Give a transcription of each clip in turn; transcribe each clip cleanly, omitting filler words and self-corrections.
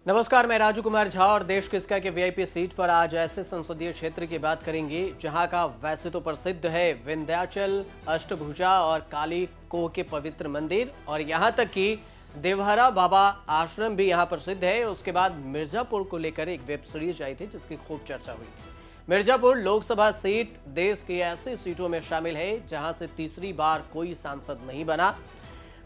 नमस्कार, मैं राजू कुमार झा और देश किसका के वीआईपी सीट पर आज ऐसे संसदीय क्षेत्र की बात करेंगे जहां का वैसे तो प्रसिद्ध है विंध्याचल, अष्टभुजा और काली कोह के पवित्र मंदिर, और यहां तक कि देवहरा बाबा आश्रम भी यहां प्रसिद्ध है। उसके बाद मिर्जापुर को लेकर एक वेब सीरीज आई थी जिसकी खूब चर्चा हुई। मिर्जापुर लोकसभा सीट देश की ऐसी सीटों में शामिल है जहां से तीसरी बार कोई सांसद नहीं बना।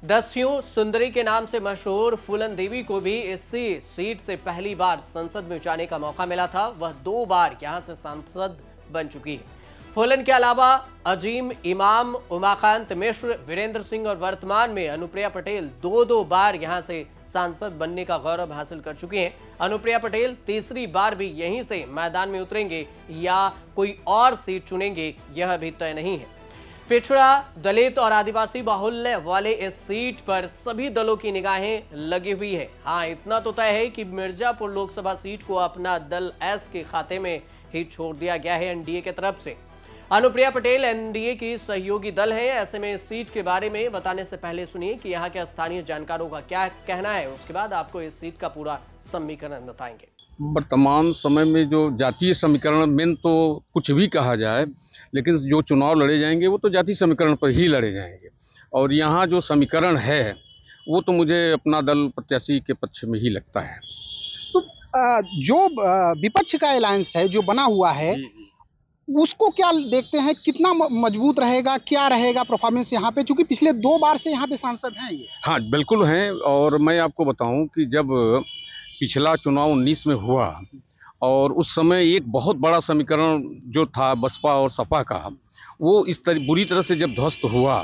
दस्यू सुंदरी के नाम से मशहूर फूलन देवी को भी इसी सीट से पहली बार संसद में जाने का मौका मिला था। वह 2 बार यहां से सांसद बन चुकी है। फूलन के अलावा अजीम इमाम, उमाकांत मिश्र, वीरेंद्र सिंह और वर्तमान में अनुप्रिया पटेल 2 बार यहां से सांसद बनने का गौरव हासिल कर चुकी हैं। अनुप्रिया पटेल तीसरी बार भी यहीं से मैदान में उतरेंगे या कोई और सीट चुनेंगे, यह अभी तय नहीं है। पिछड़ा, दलित और आदिवासी बाहुल्य वाले इस सीट पर सभी दलों की निगाहें लगी हुई है। हाँ, इतना तो तय है कि मिर्जापुर लोकसभा सीट को अपना दल एस के खाते में ही छोड़ दिया गया है एनडीए की तरफ से। अनुप्रिया पटेल एनडीए की सहयोगी दल है। ऐसे में इस सीट के बारे में बताने से पहले सुनिए कि यहाँ के स्थानीय जानकारों का क्या कहना है। उसके बाद आपको इस सीट का पूरा समीकरण बताएंगे। वर्तमान समय में जो जातीय समीकरण में तो कुछ भी कहा जाए, लेकिन जो चुनाव लड़े जाएंगे वो तो जातीय समीकरण पर ही लड़े जाएंगे। और यहाँ जो समीकरण है वो तो मुझे अपना दल प्रत्याशी के पक्ष में ही लगता है। तो जो विपक्ष का अलायंस है जो बना हुआ है उसको क्या देखते हैं, कितना मजबूत रहेगा, क्या रहेगा परफॉर्मेंस यहाँ पे, क्योंकि पिछले 2 बार से यहाँ पे सांसद हैं ये। हाँ बिल्कुल हैं। और मैं आपको बताऊं कि जब पिछला चुनाव 19 में हुआ और उस समय एक बहुत बड़ा समीकरण जो था बसपा और सपा का, वो इस बुरी तरह से जब ध्वस्त हुआ,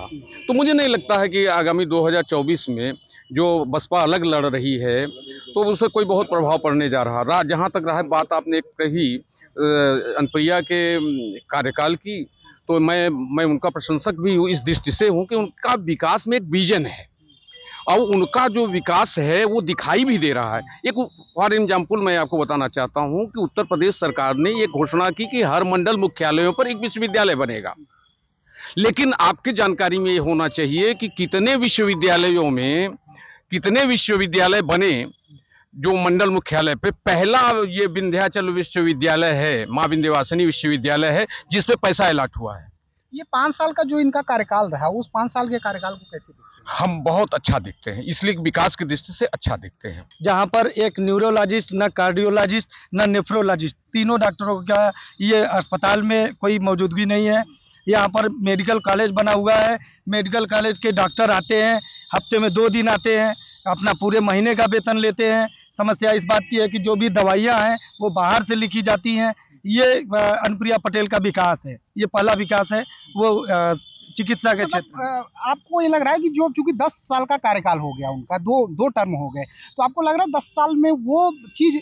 तो मुझे नहीं लगता है कि आगामी 2024 में जो बसपा अलग लड़ रही है तो उससे कोई बहुत प्रभाव पड़ने जा रहा। जहाँ तक रहा बात आपने कही अनुप्रिया के कार्यकाल की, तो मैं उनका प्रशंसक भी हूँ, इस दृष्टि से हूँ कि उनका विकास में एक विजन है और उनका जो विकास है वो दिखाई भी दे रहा है। एक फॉर एग्जाम्पल मैं आपको बताना चाहता हूँ कि उत्तर प्रदेश सरकार ने ये घोषणा की कि हर मंडल मुख्यालयों पर एक विश्वविद्यालय बनेगा, लेकिन आपकी जानकारी में ये होना चाहिए कि कितने विश्वविद्यालय बने जो मंडल मुख्यालय पे। पहला ये विंध्याचल विश्वविद्यालय है, माँ विंध्यवासिनी विश्वविद्यालय है, जिस पे पैसा अलॉट हुआ है। ये 5 साल का जो इनका कार्यकाल रहा, उस 5 साल के कार्यकाल को कैसे देखते हैं? हम बहुत अच्छा देखते हैं, इसलिए विकास की दृष्टि से अच्छा देखते हैं। जहाँ पर एक न्यूरोलॉजिस्ट, न कार्डियोलॉजिस्ट, न नेफ्रोलॉजिस्ट, तीनों डॉक्टरों का ये अस्पताल में कोई मौजूदगी नहीं है। यहाँ पर मेडिकल कॉलेज बना हुआ है, मेडिकल कॉलेज के डॉक्टर आते हैं, हफ्ते में 2 दिन आते हैं, अपना पूरे महीने का वेतन लेते हैं। समस्या इस बात की है कि जो भी दवाइयाँ हैं वो बाहर से लिखी जाती हैं। ये अनुप्रिया पटेल का विकास है, ये पहला विकास है वो चिकित्सा के क्षेत्र। आपको ये लग रहा है कि जो चूंकि 10 साल का कार्यकाल हो गया उनका, दो टर्म हो गए, तो आपको लग रहा है 10 साल में वो चीज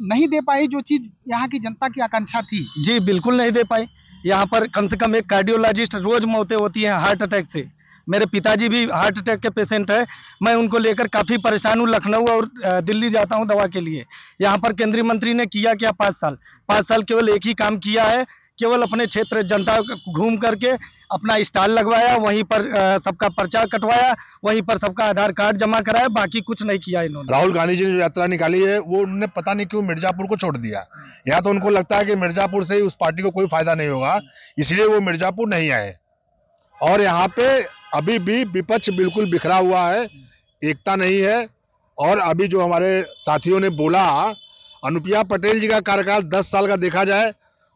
नहीं दे पाई जो चीज यहाँ की जनता की आकांक्षा थी? जी बिल्कुल नहीं दे पाई। यहाँ पर कम से कम एक कार्डियोलॉजिस्ट, रोज मौतें होती हैं हार्ट अटैक से। मेरे पिताजी भी हार्ट अटैक के पेशेंट है, मैं उनको लेकर काफ़ी परेशान हूँ। लखनऊ और दिल्ली जाता हूँ दवा के लिए। यहाँ पर केंद्रीय मंत्री ने किया क्या? 5 साल केवल एक ही काम किया है, केवल अपने क्षेत्र जनता घूम करके अपना स्टॉल लगवाया, वहीं पर सबका पर्चा कटवाया, वहीं पर सबका आधार कार्ड जमा कराया, बाकी कुछ नहीं किया इन्होंने। राहुल गांधी जी ने जो यात्रा निकाली है वो उन्होंने पता नहीं क्यों मिर्जापुर को छोड़ दिया। या तो उनको लगता है कि मिर्जापुर से उस पार्टी को कोई फायदा नहीं होगा, इसलिए वो मिर्जापुर नहीं आए। और यहाँ पे अभी भी विपक्ष बिल्कुल बिखरा हुआ है, एकता नहीं है। और अभी जो हमारे साथियों ने बोला, अनुप्रिया पटेल जी का कार्यकाल 10 साल का देखा जाए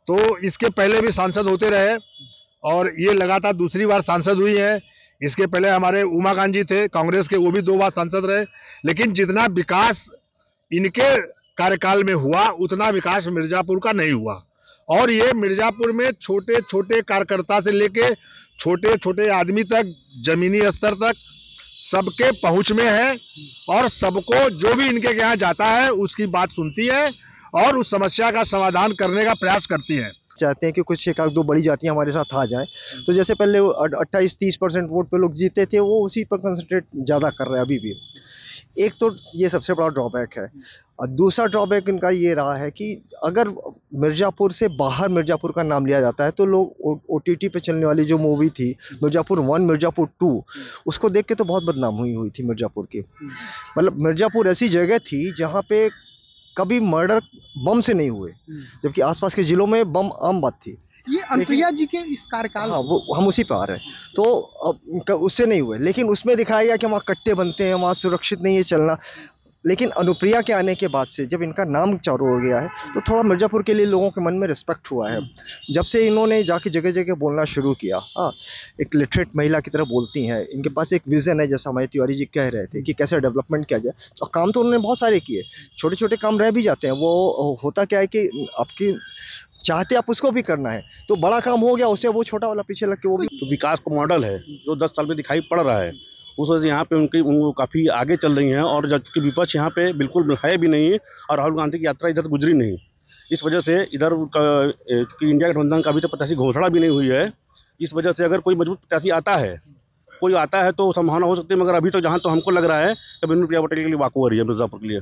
तो इसके पहले भी सांसद होते रहे और ये लगातार दूसरी बार सांसद हुई है। इसके पहले हमारे उमाकांत जी थे कांग्रेस के, वो भी 2 बार सांसद रहे। लेकिन जितना विकास इनके कार्यकाल में हुआ उतना विकास मिर्जापुर का नहीं हुआ। और ये मिर्जापुर में छोटे छोटे कार्यकर्ता से लेके छोटे छोटे आदमी तक, जमीनी स्तर तक सबके पहुंच में है और सबको जो भी इनके यहाँ जाता है उसकी बात सुनती है और उस समस्या का समाधान करने का प्रयास करती है। चाहते हैं कि कुछ 1-2 बड़ी जातियां हमारे साथ आ जाएं। तो जैसे पहले 28-30% वोट पे लोग जीते थे, वो उसी पर कंसंट्रेट ज़्यादा कर रहे हैं अभी भी। एक तो ये सबसे बड़ा ड्रॉबैक है। और दूसरा ड्रॉबैक इनका ये रहा है कि अगर मिर्ज़ापुर से बाहर मिर्ज़ापुर का नाम लिया जाता है तो लोग OTT पे चलने वाली जो मूवी थी मिर्ज़ापुर 1, मिर्ज़ापुर 2, उसको देख के तो बहुत बदनाम हुई थी मिर्ज़ापुर की। मतलब मिर्ज़ापुर ऐसी जगह थी जहाँ पे कभी मर्डर बम से नहीं हुए, जबकि आसपास के जिलों में बम आम बात थी। ये अनुप्रिया जी के इस कार्यकाल, हाँ, वो हम उसी पे आ रहे हैं, तो अब उससे नहीं हुए, लेकिन उसमें दिखाया गया कि वहाँ कट्टे बनते हैं, वहाँ सुरक्षित नहीं है चलना। लेकिन अनुप्रिया के आने के बाद से जब इनका नाम चालू हो गया है, तो थोड़ा मिर्ज़ापुर के लिए लोगों के मन में रिस्पेक्ट हुआ है। जब से इन्होंने जाके जगह जगह बोलना शुरू किया, हाँ, एक लिटरेट महिला की तरह बोलती हैं, इनके पास एक विज़न है, जैसा हमारे तिवारी जी कह रहे थे कि कैसे डेवलपमेंट किया जाए। तो काम तो उन्होंने बहुत सारे किए, छोटे छोटे काम रह भी जाते हैं। वो होता क्या है कि आपकी चाहते आप उसको भी करना है, तो बड़ा काम हो गया उससे वो छोटा वाला पीछे लग के वो भी। तो विकास का मॉडल है जो 10 साल में दिखाई पड़ रहा है, उस वजह से यहाँ पे उनको काफ़ी आगे चल रही हैं। और जबकि विपक्ष यहाँ पे बिल्कुल है भी नहीं, और राहुल गांधी की यात्रा इधर गुजरी नहीं। इस वजह से इधर इंडिया गठबंधन का अभी तक प्रत्याशी घोषणा भी नहीं हुई है। इस वजह से अगर कोई मजबूत प्रत्याशी आता है तो संभावना हो सकती है, मगर अभी तो जहाँ तो हमको लग रहा है कि अनुप्रिया पटेल के लिए वाकई हो रही है मिर्ज़ापुर के लिए।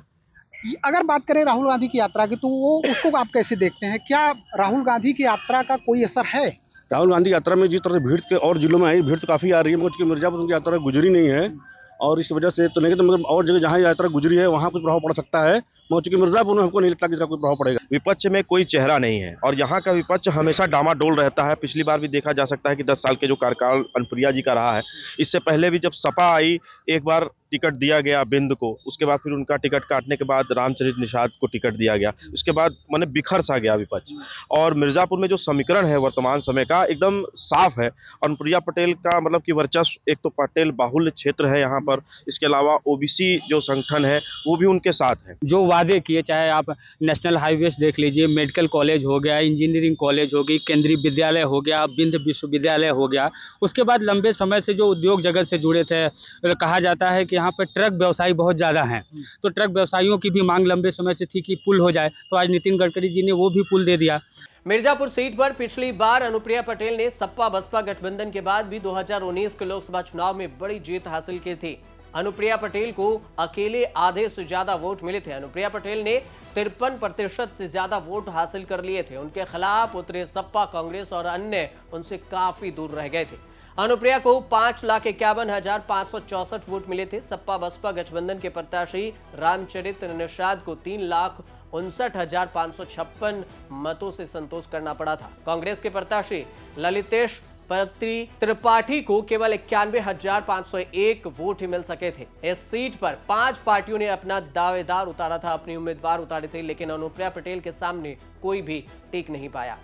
अगर बात करें राहुल गांधी की यात्रा की, तो वो उसको आप कैसे देखते हैं? क्या राहुल गांधी की यात्रा का कोई असर है? राहुल गांधी यात्रा में जिस तरह से भीड़ के और जिलों में आई, भीड़ तो काफ़ी आ रही है, मगर चूंकि मिर्ज़ापुर उनकी यात्रा गुजरी नहीं है, और इस वजह से तो नहीं, तो मतलब और जगह जहाँ यात्रा गुजरी है वहाँ कुछ प्रभाव पड़ सकता है, मगर चूंकि मिर्ज़ापुर में हमको नहीं लगता कि इसका कोई प्रभाव पड़ेगा। विपक्ष में कोई चेहरा नहीं है, और यहाँ का विपक्ष हमेशा डामाडोल रहता है। पिछली बार भी देखा जा सकता है कि 10 साल के जो कार्यकाल अनुप्रिया जी का रहा है, इससे पहले भी जब सपा आई, एक बार टिकट दिया गया बिंद को, उसके बाद फिर उनका टिकट काटने के बाद रामचरित निषाद को टिकट दिया गया, उसके बाद माने बिखर सा गया विपक्ष। और मिर्ज़ापुर में जो समीकरण है वर्तमान समय का एकदम साफ है। अनुप्रिया पटेल का मतलब कि वर्चस्व, एक तो पटेल बाहुल्य क्षेत्र है यहाँ पर, इसके अलावा ओबीसी जो संगठन है वो भी उनके साथ है। जो वादे किए, चाहे आप नेशनल हाईवेज देख लीजिए, मेडिकल कॉलेज हो गया, इंजीनियरिंग कॉलेज हो गई, केंद्रीय विद्यालय हो गया, बिंद विश्वविद्यालय हो गया, उसके बाद लंबे समय से जो उद्योग जगत से जुड़े थे, कहा जाता है कि यहाँ पर ट्रक व्यवसायी बहुत ज़्यादा हैं, तो ट्रक व्यवसायियों की भी मांग लंबे समय से थी कि पुल हो जाए, तो आज नितिन गडकरी जी ने वो भी पुल दे दिया। मिर्जापुर सीट पर पिछली बार अनुप्रिया पटेल ने सपा बसपा गठबंधन के बाद भी 2019 के लोकसभा चुनाव में बड़ी जीत हासिल की थी। अनुप्रिया पटेल को अकेले आधे से ज्यादा वोट मिले थे। अनुप्रिया पटेल ने 53% से ज्यादा वोट हासिल कर लिए थे। उनके खिलाफ उतरे सपा, कांग्रेस और अन्य उनसे काफी दूर रह गए थे। अनुप्रिया को 5,51,564 वोट मिले थे। सपा बसपा गठबंधन के प्रत्याशी रामचरित निषाद को 3,59,556 मतों से संतोष करना पड़ा था। कांग्रेस के प्रत्याशी ललितेश त्रिपाठी को केवल 91,501 वोट ही मिल सके थे। इस सीट पर 5 पार्टियों ने अपना दावेदार उतारा था, अपनी उम्मीदवार उतारे थे, लेकिन अनुप्रिया पटेल के सामने कोई भी टिक नहीं पाया।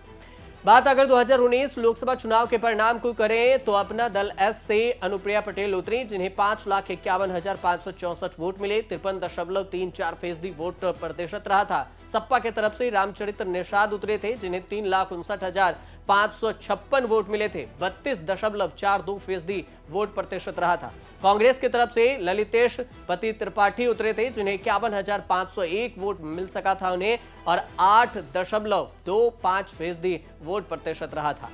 बात अगर 2019 लोकसभा चुनाव के परिणाम को करें तो अपना दल एस से अनुप्रिया पटेल उतरी, जिन्हें 5,51,564 वोट मिले। 53.34% वोट प्रतिशत रहा था। सपा के तरफ से रामचरित निषाद उतरे थे, जिन्हें 3,59,556 वोट मिले थे। 32.42% वोट प्रतिशत रहा था। कांग्रेस की तरफ से ललितेश त्रिपाठी उतरे थे, जिन्हें 51,501 वोट मिल सका था उन्हें, और 8.25% वोट प्रतिशत रहा था।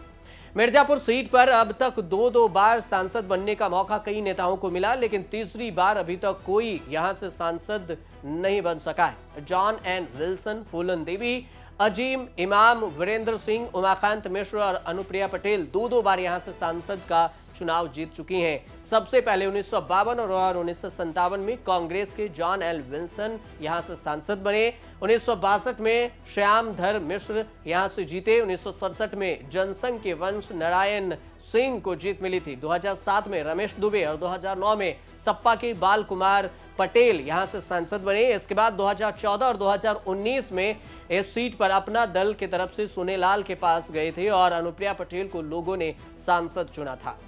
मिर्जापुर सीट पर अब तक 2 बार सांसद बनने का मौका कई नेताओं को मिला, लेकिन तीसरी बार अभी तक कोई यहां से सांसद नहीं बन सका है। जॉन एंड विल्सन, फूलन देवी, अजीम इमाम, वीरेंद्र सिंह, उमाकांत मिश्र और अनुप्रिया पटेल 2 बार यहां से सांसद का चुनाव जीत चुकी हैं। सबसे पहले 1952 और 1957 में कांग्रेस के जॉन एल विल्सन यहां से सांसद बने। 1962 में श्यामधर मिश्र यहां से जीते। 1967 में जनसंघ के वंश नारायण सिंह को जीत मिली थी। 2007 में रमेश दुबे और 2009 में सपा के बाल कुमार पटेल यहां से सांसद बने। इसके बाद 2014 और 2019 में इस सीट पर अपना दल की तरफ से सोनेलाल के पास गए थे और अनुप्रिया पटेल को लोगों ने सांसद चुना था।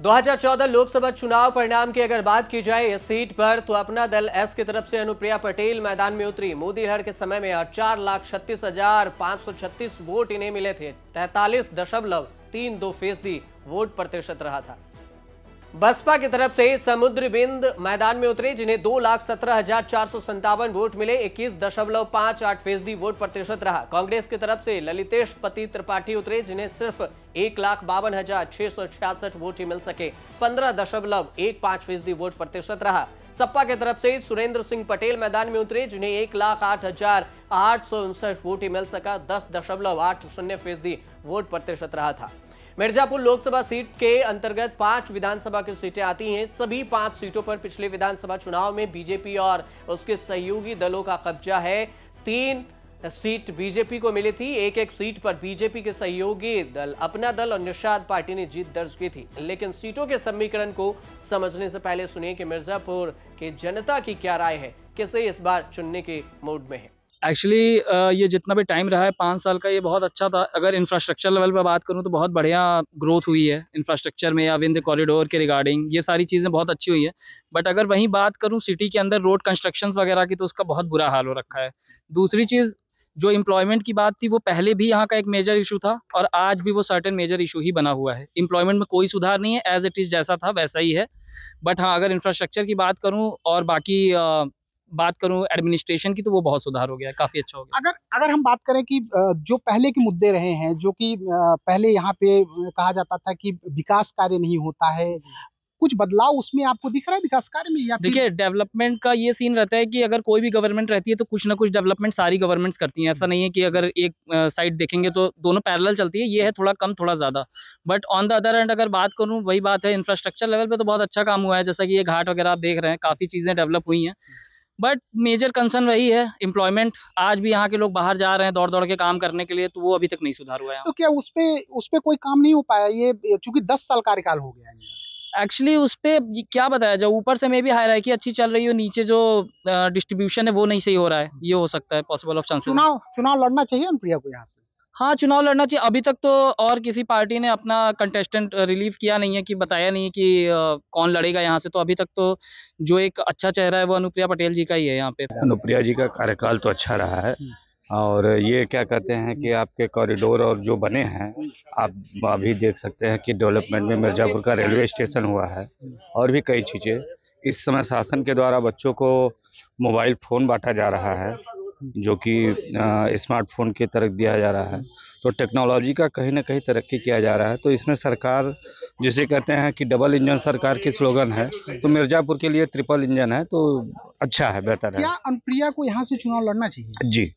2014 लोकसभा चुनाव परिणाम की अगर बात की जाए इस सीट पर, तो अपना दल एस की तरफ से अनुप्रिया पटेल मैदान में उतरी। मोदी लहर के समय में 4,36,536 वोट इन्हें मिले थे। 43.32% वोट प्रतिशत रहा था। बसपा की तरफ से समुद्र बिंद मैदान में उतरे, जिन्हें 2,17,457 वोट मिले। 21.58% वोट प्रतिशत रहा। कांग्रेस की तरफ से ललितेश त्रिपाठी उतरे, जिन्हें सिर्फ 1,52,666 वोट ही मिल सके। 15.15% वोट प्रतिशत रहा। सपा की तरफ से सुरेंद्र सिंह पटेल मैदान में उतरे, जिन्हें 1,08,859 वोट ही मिल सका। 10.80% वोट प्रतिशत रहा था। मिर्जापुर लोकसभा सीट के अंतर्गत 5 विधानसभा की सीटें आती हैं। सभी 5 सीटों पर पिछले विधानसभा चुनाव में बीजेपी और उसके सहयोगी दलों का कब्जा है। 3 सीट बीजेपी को मिली थी। एक सीट पर बीजेपी के सहयोगी दल अपना दल और निषाद पार्टी ने जीत दर्ज की थी। लेकिन सीटों के समीकरण को समझने से पहले सुनिए कि मिर्जापुर के जनता की क्या राय है, किसे इस बार चुनने के मूड में है। एक्चुअली ये जितना भी टाइम रहा है 5 साल का, ये बहुत अच्छा था। अगर इंफ्रास्ट्रक्चर लेवल पर बात करूं तो बहुत बढ़िया ग्रोथ हुई है इंफ्रास्ट्रक्चर में या विंध्य कॉरिडोर के रिगार्डिंग, ये सारी चीज़ें बहुत अच्छी हुई है। बट अगर वहीं बात करूं सिटी के अंदर रोड कंस्ट्रक्शन वगैरह की, तो उसका बहुत बुरा हाल हो रखा है। दूसरी चीज़ जो एम्प्लॉयमेंट की बात थी, वो पहले भी यहाँ का एक मेजर इशू था और आज भी वो सर्टेन मेजर इशू ही बना हुआ है। एम्प्लॉयमेंट में कोई सुधार नहीं है, एज इट इज़ जैसा था वैसा ही है। बट हाँ, अगर इंफ्रास्ट्रक्चर की बात करूँ और बाकी बात करूं एडमिनिस्ट्रेशन की, तो वो बहुत सुधार हो गया है, काफी अच्छा हो गया। अगर हम बात करें कि जो पहले के मुद्दे रहे हैं, जो कि पहले यहाँ पे कहा जाता था कि विकास कार्य नहीं होता है, कुछ बदलाव उसमें आपको दिख रहा है विकास कार्य में? या देखिए, डेवलपमेंट का ये सीन रहता है कि अगर कोई भी गवर्नमेंट रहती है तो कुछ ना कुछ डेवलपमेंट सारी गवर्नमेंट्स करती हैं। ऐसा नहीं है कि अगर एक साइड देखेंगे तो दोनों पैरेलल चलती है, ये है थोड़ा कम थोड़ा ज़्यादा। But on the other and अगर बात करूँ, वही बात है, इंफ्रास्ट्रक्चर लेवल पे तो बहुत अच्छा काम हुआ है। जैसा कि ये घाट वगैरह आप देख रहे हैं, काफ़ी चीज़ें डेवलप हुई हैं। बट मेजर कंसर्न वही है, एम्प्लॉयमेंट। आज भी यहाँ के लोग बाहर जा रहे हैं दौड़ दौड़ के काम करने के लिए, तो वो अभी तक नहीं सुधार हुआ है। तो क्या उस पे कोई काम नहीं हो पाया? ये चूंकि 10 साल कार्यकाल हो गया है। एक्चुअली उस पे क्या बताया जाए, ऊपर से मे भी हायरार्की अच्छी चल रही हो, नीचे जो डिस्ट्रीब्यूशन है वो नहीं सही हो रहा है। ये हो सकता है, पॉसिबल ऑफ चांसेस। चुनाव लड़ना चाहिए अनुप्रिया को यहाँ से? हाँ, चुनाव लड़ना चाहिए। अभी तक तो और किसी पार्टी ने अपना कंटेस्टेंट रिलीव किया नहीं है, कि बताया नहीं है कि कौन लड़ेगा यहाँ से। तो अभी तक तो जो एक अच्छा चेहरा है वो अनुप्रिया पटेल जी का ही है यहाँ पे। अनुप्रिया जी का कार्यकाल तो अच्छा रहा है, और ये क्या कहते हैं कि आपके कॉरिडोर और जो बने हैं, आप अभी देख सकते हैं कि डेवलपमेंट में मिर्जापुर का रेलवे स्टेशन हुआ है और भी कई चीज़ें। इस समय शासन के द्वारा बच्चों को मोबाइल फ़ोन बांटा जा रहा है, जो कि स्मार्टफोन की तरफ दिया जा रहा है। तो टेक्नोलॉजी का कहीं ना कहीं तरक्की किया जा रहा है। तो इसमें सरकार, जिसे कहते हैं कि डबल इंजन सरकार की स्लोगन है, तो मिर्जापुर के लिए ट्रिपल इंजन है। तो अच्छा है, बेहतर है। क्या अनुप्रिया को यहाँ से चुनाव लड़ना चाहिए? जी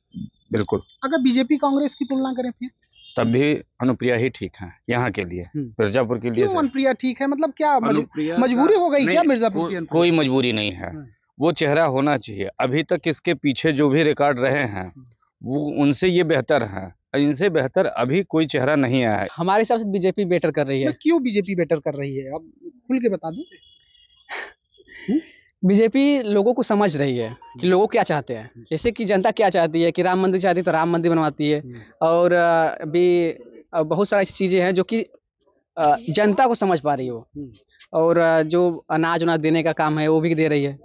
बिल्कुल। अगर बीजेपी कांग्रेस की तुलना करें फिर तब भी अनुप्रिया ही ठीक है यहाँ के लिए, मिर्जापुर के लिए। क्यों अनुप्रिया ठीक है? मतलब क्या मजबूरी हो गई क्या मिर्जापुर की? कोई मजबूरी नहीं है, वो चेहरा होना चाहिए। अभी तक इसके पीछे जो भी रिकॉर्ड रहे हैं वो उनसे ये बेहतर है, इनसे बेहतर अभी कोई चेहरा नहीं आया है। हमारे हिसाब से बीजेपी बेटर कर रही है। क्यों बीजेपी बेटर कर रही है? अब खुल के बता दो। बीजेपी लोगों को समझ रही है कि लोगों क्या चाहते हैं। जैसे कि जनता क्या चाहती है कि राम मंदिर चाहती है तो राम मंदिर बनवाती है, और अभी बहुत सारी ऐसी चीजें हैं जो कि जनता को समझ पा रही हो, और जो अनाज देने का काम है वो भी दे रही है।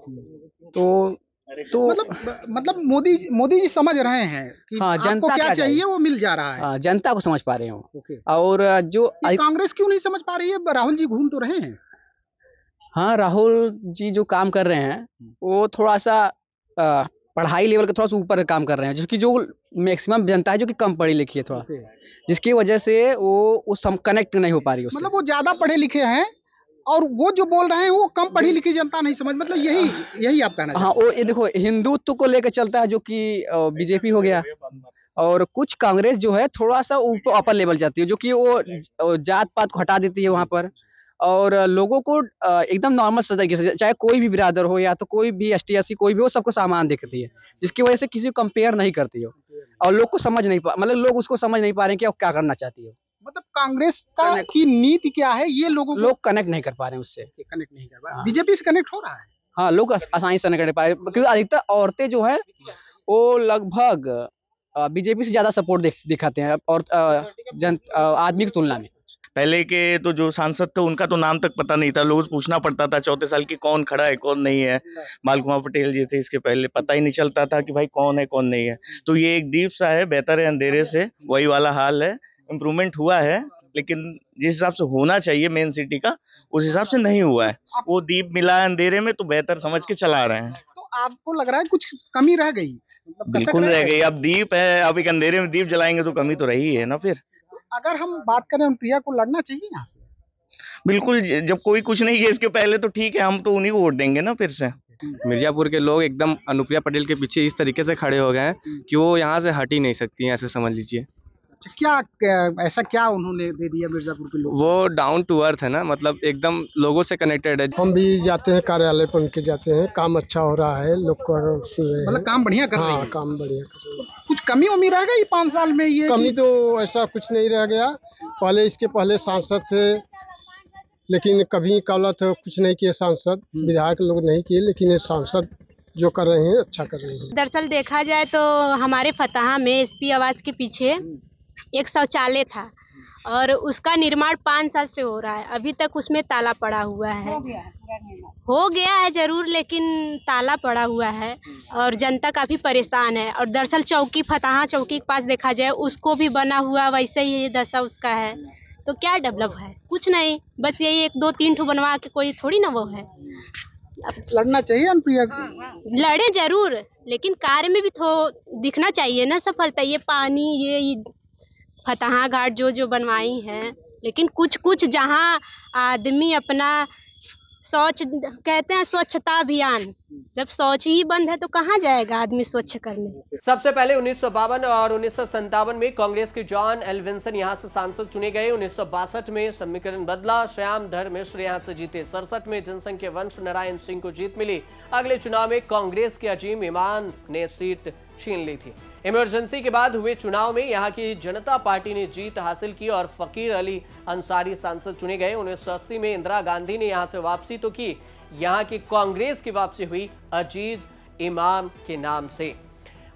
तो मतलब मोदी जी समझ रहे हैं कि हाँ, जनता क्या चाहिए वो मिल जा रहा है। हाँ, जनता को समझ पा रहे हो। और जो कांग्रेस क्यों नहीं समझ पा रही है? राहुल जी घूम तो रहे हैं। हाँ, राहुल जी जो काम कर रहे हैं वो थोड़ा सा पढ़ाई लेवल के थोड़ा सा ऊपर काम कर रहे हैं, जिसकी जो मैक्सिमम जनता है जो कि कम पढ़ी लिखी है थोड़ा, जिसकी वजह से वो उस कनेक्ट नहीं हो पा रही है। मतलब वो ज्यादा पढ़े लिखे हैं और वो जो बोल रहे हैं वो कम पढ़ी लिखी जनता नहीं समझ, मतलब यही आप कहना? हाँ, वो ये देखो, हिंदुत्व को लेकर चलता है जो कि बीजेपी हो गया, और कुछ कांग्रेस जो है थोड़ा सा ऊपर अपर लेवल जाती है, जो कि वो जात पात को हटा देती है वहाँ पर, और लोगों को एकदम नॉर्मल तरीके से, चाहे कोई भी बिरादर हो या तो कोई भी ST कोई भी हो, सबको सामान देखती है, जिसकी वजह से किसी को कंपेयर नहीं करती हो, और लोग को समझ नहीं मतलब लोग उसको समझ नहीं पा रहे हैं कि वो क्या करना चाहती है। मतलब कांग्रेस की नीति क्या है, ये लोग कनेक्ट नहीं कर पा रहे हैं उससे। कनेक्ट नहीं कर पा रहे। बीजेपी से कनेक्ट हो रहा है। हाँ, लोग आसानी से नहीं कर पा रहे, क्योंकि अधिकतर औरतें जो है वो लगभग बीजेपी से ज्यादा सपोर्ट दिखाते हैं और आदमी की तुलना में। पहले के तो जो सांसद थे उनका तो नाम तक पता नहीं था, लोग पूछना पड़ता था 34 साल की कौन खड़ा है कौन नहीं है। बाल कुमार पटेल जी थे, इसके पहले पता ही नहीं चलता था कि भाई कौन है कौन नहीं है। तो ये एक दीप सा है, बेहतर है अंधेरे से, वही वाला हाल है। इम्प्रूवमेंट हुआ है, लेकिन जिस हिसाब से होना चाहिए मेन सिटी का, उस हिसाब से नहीं हुआ है। वो दीप मिला है अंधेरे में, तो बेहतर समझ के चला रहे हैं। तो आपको लग रहा है कुछ कमी रह गई? बिल्कुल रह गई। अब दीप है, अब एक अंधेरे में दीप जलाएंगे तो कमी तो रही है ना। फिर अगर हम बात करें, अनुप्रिया को लड़ना चाहिए यहाँ से? बिल्कुल, जब कोई कुछ नहीं किया इसके पहले तो ठीक है, हम तो उन्हीं को वोट देंगे ना फिर से। मिर्जापुर के लोग एकदम अनुप्रिया पटेल के पीछे इस तरीके से खड़े हो गए हैं कि वो यहाँ से हट ही नहीं सकती हैं, ऐसे समझ लीजिए। क्या ऐसा क्या उन्होंने दे दिया मिर्जापुर के लोग? वो डाउन टू अर्थ है ना, मतलब एकदम लोगों से कनेक्टेड है। हम भी जाते हैं कार्यालय पर उनके जाते हैं, काम अच्छा हो रहा है, लोग को सुन रहे हैं। मतलब काम बढ़िया कर रहे हैं? काम बढ़िया कर रहे हैं। कुछ कमी उम्मीद रहेगा ये 5 साल में? ये कमी तो ऐसा कुछ नहीं रह गया। पहले इसके पहले सांसद थे, लेकिन कभी कौलत कुछ नहीं किए सांसद, विधायक लोग नहीं किए, लेकिन ये सांसद जो कर रहे हैं अच्छा कर रहे हैं। दरअसल देखा जाए तो हमारे फतहा में एसपी आवास के पीछे एक शौचालय था और उसका निर्माण 5 साल से हो रहा है, अभी तक उसमें ताला पड़ा हुआ है। हो गया है जरूर, लेकिन ताला पड़ा हुआ है और जनता काफी परेशान है। और दरअसल चौकी, फतहा चौकी के पास देखा जाए उसको भी बना हुआ वैसे ही ये दशा उसका है। तो क्या डेवलप है? कुछ नहीं, बस यही 1 2 3 ठो बनवा के कोई थोड़ी ना वो है। लड़ना चाहिए अनुप्रिया? लड़े जरूर, लेकिन कार्य में भी दिखना चाहिए ना सफलता। ये पानी, ये फतहा घाट जो बनवाई है, लेकिन कुछ जहाँ आदमी अपना शौच, कहते हैं स्वच्छता अभियान, जब शौच ही बंद है तो कहाँ जाएगा आदमी स्वच्छ करने। सबसे पहले 1952 और 1957 में कांग्रेस के जॉन एल विल्सन यहां से सांसद चुने गए। 1962 में समीकरण बदला, श्याम धर मिश्र यहां से जीते। 67 में जनसंघ के वंश नारायण सिंह को जीत मिली। अगले चुनाव में कांग्रेस के अजीम इमाम ने सीट छीन ली थी। इमरजेंसी के बाद हुए चुनाव में यहां की जनता पार्टी ने जीत हासिल की और फकीर अली अंसारी सांसद चुने गए। 1980 में इंदिरा गांधी ने यहां से वापसी तो की, यहां की कांग्रेस की वापसी हुई अजीज इमाम के नाम से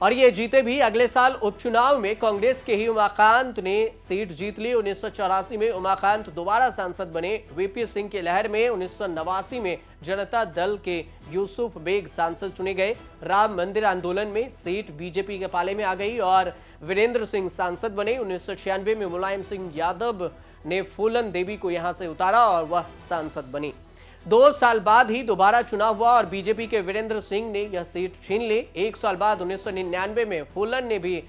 और ये जीते भी। अगले साल उपचुनाव में कांग्रेस के ही उमाकांत ने सीट जीत ली। 1984 में उमाकांत दोबारा सांसद बने। वीपी सिंह की लहर में 1989 में जनता दल के यूसुफ बेग सांसद चुने गए। राम मंदिर आंदोलन में सीट बीजेपी के पाले में आ गई और वीरेंद्र सिंह सांसद बने। 1996 में मुलायम सिंह यादव ने फूलन देवी को यहां से उतारा और वह सांसद बनी। 2 साल बाद ही दोबारा चुनाव हुआ और बीजेपी के वीरेंद्र सिंह ने यह सीट छीन ली। 1 साल बाद 1999 में फूलन ने भी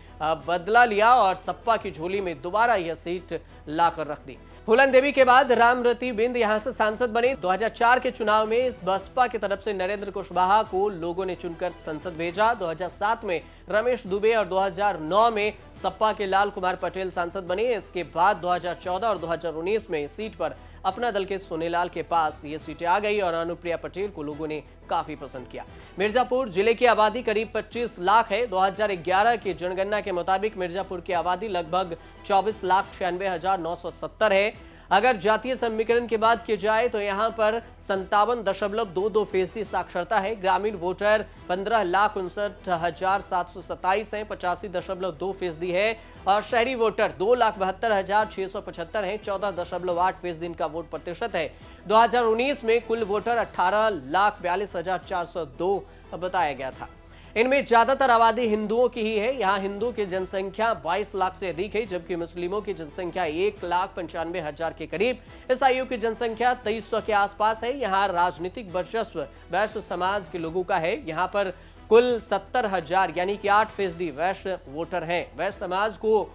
बदला लिया और सपा की झोली में दोबारा यह सीट लाकर रख दी। फूलन देवी के बाद रामरती बिंद यहां से सांसद बने। 2004 के चुनाव में बसपा की तरफ से नरेंद्र कुशवाहा को लोगों ने चुनकर संसद भेजा। 2007 में रमेश दुबे और 2009 में सपा के लाल कुमार पटेल सांसद बने। इसके बाद 2014 और 2019 में इस सीट पर अपना दल के सोनेलाल के पास ये सीटें आ गई और अनुप्रिया पटेल को लोगों ने काफी पसंद किया। मिर्जापुर जिले की आबादी करीब 25 लाख है। 2011 की जनगणना के मुताबिक मिर्जापुर की आबादी लगभग 24,96,970 है। अगर जातीय समीकरण की बात की जाए तो यहाँ पर 57.22% साक्षरता है। ग्रामीण वोटर 15,59,727 है, 85.2% है और शहरी वोटर 2,72,675 है, 14.8% इनका वोट प्रतिशत है। 2019 में कुल वोटर 18,42,402 बताया गया था। इनमें ज्यादातर आबादी हिंदुओं की ही है। यहाँ हिंदुओं की जनसंख्या 22 लाख से अधिक है, जबकि मुस्लिमों की जनसंख्या 1,95,000 के करीब। ईसाइयों की जनसंख्या 2300 के आसपास है। यहाँ राजनीतिक वर्चस्व वैश्य समाज के लोगों का है। यहाँ पर कुल 70,000 यानी कि 8% वैश्य वोटर हैं। वैश्य समाज को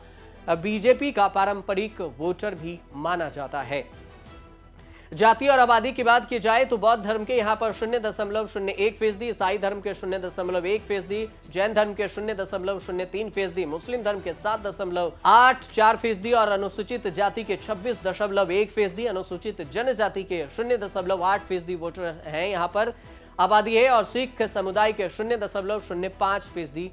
बीजेपी का पारंपरिक वोटर भी माना जाता है। जाति और आबादी की बात की जाए तो बौद्ध धर्म के यहाँ पर 0.01%, ईसाई धर्म के 0.1%, जैन धर्म के 0.03%, मुस्लिम धर्म के 7.84% और अनुसूचित जाति के 26.1%, अनुसूचित जनजाति के 0.8% वोटर हैं यहाँ पर आबादी है और सिख समुदाय के 0.05%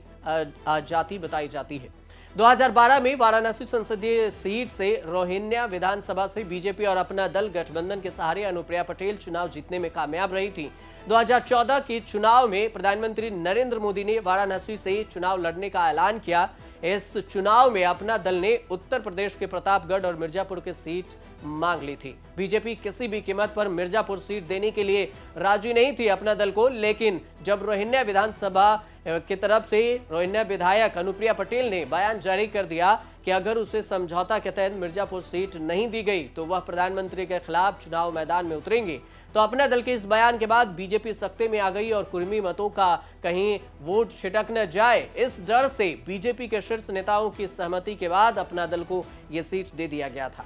जाति बताई जाती है। 2012 में वाराणसी संसदीय सीट से रोहिण्या विधानसभा से बीजेपी और अपना दल गठबंधन के सहारे अनुप्रिया पटेल चुनाव जीतने में कामयाब रही थी। 2014 के चुनाव में प्रधानमंत्री नरेंद्र मोदी ने वाराणसी से चुनाव लड़ने का ऐलान किया। इस चुनाव में अपना दल ने उत्तर प्रदेश के प्रतापगढ़ और मिर्जापुर की सीट मांग ली थी। बीजेपी किसी भी कीमत पर मिर्जापुर सीट देने के लिए राजी नहीं थी अपना दल को, लेकिन जब रोहिण्या विधानसभा की तरफ से रोहिण्या विधायक अनुप्रिया पटेल ने बयान जारी कर दिया कि अगर उसे समझौता के तहत मिर्जापुर सीट नहीं दी गई तो वह प्रधानमंत्री के खिलाफ चुनाव मैदान में उतरेंगे, तो अपना दल के इस बयान के बाद बीजेपी सत्ते में आ गई और कुर्मी मतों का कहीं वोट छिटक न जाए, इस डर से बीजेपी के शीर्ष नेताओं की सहमति के बाद अपना दल को यह सीट दे दिया गया था।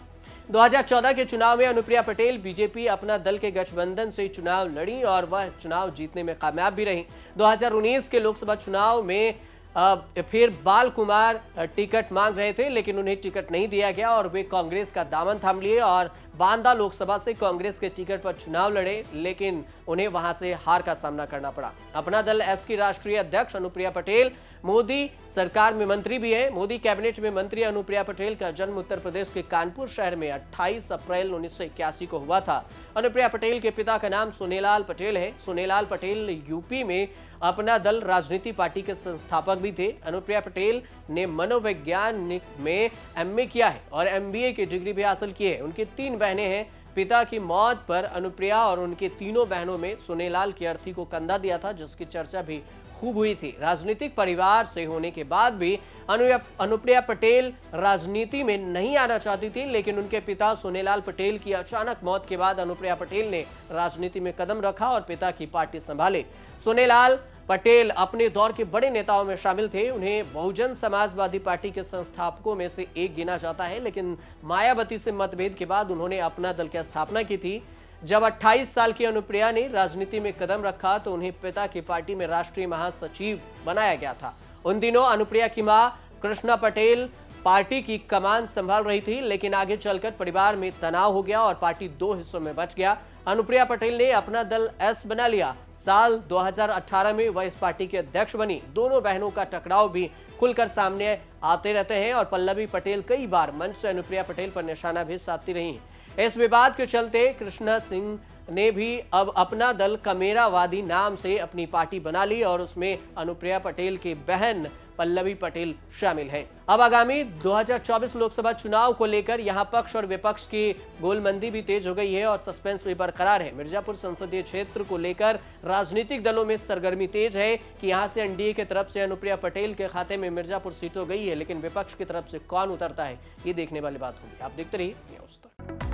2014 के चुनाव में अनुप्रिया पटेल बीजेपी अपना दल के गठबंधन से चुनाव लड़ी और वह चुनाव जीतने में कामयाब भी रही। 2019 के लोकसभा चुनाव में फिर बाल कुमार टिकट मांग रहे थे, लेकिन उन्हें टिकट नहीं दिया गया और वे कांग्रेस का दामन थाम लिए और बांदा लोकसभा से कांग्रेस के टिकट पर चुनाव लड़े, लेकिन उन्हें वहां से हार का सामना करना पड़ा। अपना दल एस की राष्ट्रीय अध्यक्ष अनुप्रिया पटेल मोदी सरकार में मंत्री भी है। मोदी कैबिनेट में मंत्री अनुप्रिया पटेल का जन्म उत्तर प्रदेश के कानपुर शहर में 28 अप्रैल 1981 को हुआ था। अनुप्रिया पटेल के पिता का नाम सोनेलाल पटेल है। सोनेलाल पटेल यूपी में अपना दल राजनीति पार्टी के संस्थापक भी थे। अनुप्रिया पटेल ने मनोविज्ञान में एमए किया है और एमबीए की डिग्री भी हासिल की है। उनकी 3 बहनें हैं। पिता की मौत पर अनुप्रिया और उनके तीनों बहनों में सोनेलाल की अर्थी को कंधा दिया था, जिसकी चर्चा भी खूब हुई थी। राजनीतिक परिवार से होने के बाद भी अनुप्रिया पटेल राजनीति में नहीं आना चाहती थी, लेकिन उनके पिता सोनेलाल पटेल की अचानक मौत के बाद अनुप्रिया पटेल ने राजनीति में कदम रखा और पिता की पार्टी संभाली। सोनेलाल पटेल अपने दौर के बड़े नेताओं में शामिल थे। उन्हें बहुजन समाजवादी पार्टी के संस्थापकों में से एक गिना जाता है, लेकिन मायावती से मतभेद के बाद उन्होंने अपना दल की स्थापना की थी। जब 28 साल की अनुप्रिया ने राजनीति में कदम रखा तो उन्हें पिता की पार्टी में राष्ट्रीय महासचिव बनाया गया था। उन दिनों अनुप्रिया की मां कृष्णा पटेल पार्टी की कमान संभाल रही थी, लेकिन आगे चलकर परिवार में तनाव हो गया और पार्टी 2 हिस्सों में बंट गया। अनुप्रिया पटेल ने अपना दल एस बना लिया। साल 2018 में वह इस पार्टी के अध्यक्ष बनी। दोनों बहनों का टकराव भी खुलकर सामने आते रहते हैं और पल्लवी पटेल कई बार मंच से अनुप्रिया पटेल पर निशाना भी साधती रही। इस विवाद के चलते कृष्णा सिंह ने भी अब अपना दल कमेरावादी नाम से अपनी पार्टी बना ली और उसमें अनुप्रिया पटेल की बहन पल्लवी पटेल शामिल है। अब आगामी 2024 लोकसभा चुनाव को लेकर यहां पक्ष और विपक्ष की गोलमंदी भी तेज हो गई है और सस्पेंस भी बरकरार है। मिर्जापुर संसदीय क्षेत्र को लेकर राजनीतिक दलों में सरगर्मी तेज है कि यहां से एनडीए की तरफ से अनुप्रिया पटेल के खाते में मिर्जापुर सीट हो गई है, लेकिन विपक्ष की तरफ से कौन उतरता है, ये देखने वाली बात होगी। आप देखते रहिए न्यूज़ तक।